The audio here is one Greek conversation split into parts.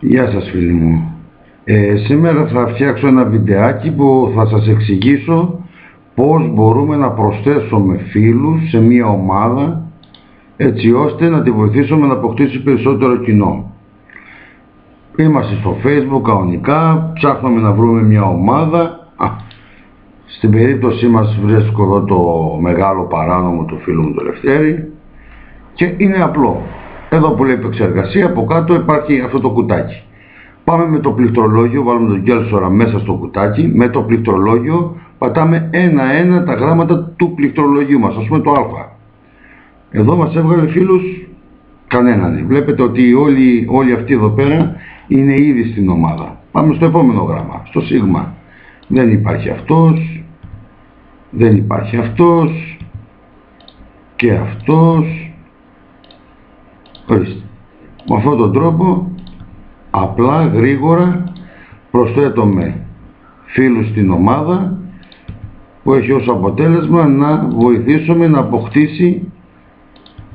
Γεια σας φίλοι μου. Σήμερα θα φτιάξω ένα βιντεάκι που θα σας εξηγήσω πώς μπορούμε να προσθέσουμε φίλους σε μια ομάδα έτσι ώστε να τη βοηθήσουμε να αποκτήσει περισσότερο κοινό. Είμαστε στο Facebook κανονικά, ψάχνουμε να βρούμε μια ομάδα. Στην περίπτωσή μας βρίσκω εδώ το μεγάλο παράνομο του φίλου μου το Λευτέρη και είναι απλό. Εδώ που λέει επεξεργασία, από κάτω υπάρχει αυτό το κουτάκι. Πάμε με το πληκτρολόγιο, βάλουμε τον κέλσορα μέσα στο κουτάκι. Με το πληκτρολόγιο πατάμε ένα-ένα τα γράμματα του πληκτρολογίου μας, ας πούμε το α. Εδώ μας έβγαλε φίλους κανέναν. Βλέπετε ότι όλοι αυτοί εδώ πέρα είναι ήδη στην ομάδα. Πάμε στο επόμενο γράμμα, στο σίγμα. Δεν υπάρχει αυτός, δεν υπάρχει αυτός και αυτός. Ορίστε. Με αυτόν τον τρόπο απλά, γρήγορα προσθέτουμε φίλους στην ομάδα που έχει ως αποτέλεσμα να βοηθήσουμε να αποκτήσει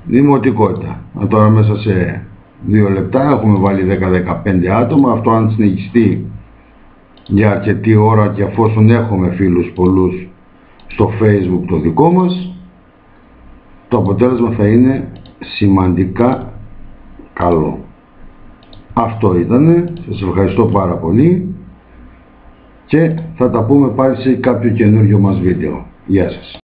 δημοτικότητα. Τώρα μέσα σε 2 λεπτά έχουμε βάλει 10-15 άτομα. Αυτό αν συνεχιστεί για αρκετή ώρα και αφόσον έχουμε φίλους πολλούς στο Facebook το δικό μας, το αποτέλεσμα θα είναι σημαντικά καλό. Αυτό ήτανε. Σας ευχαριστώ πάρα πολύ και θα τα πούμε πάλι σε κάποιο καινούριο μας βίντεο. Γεια σας.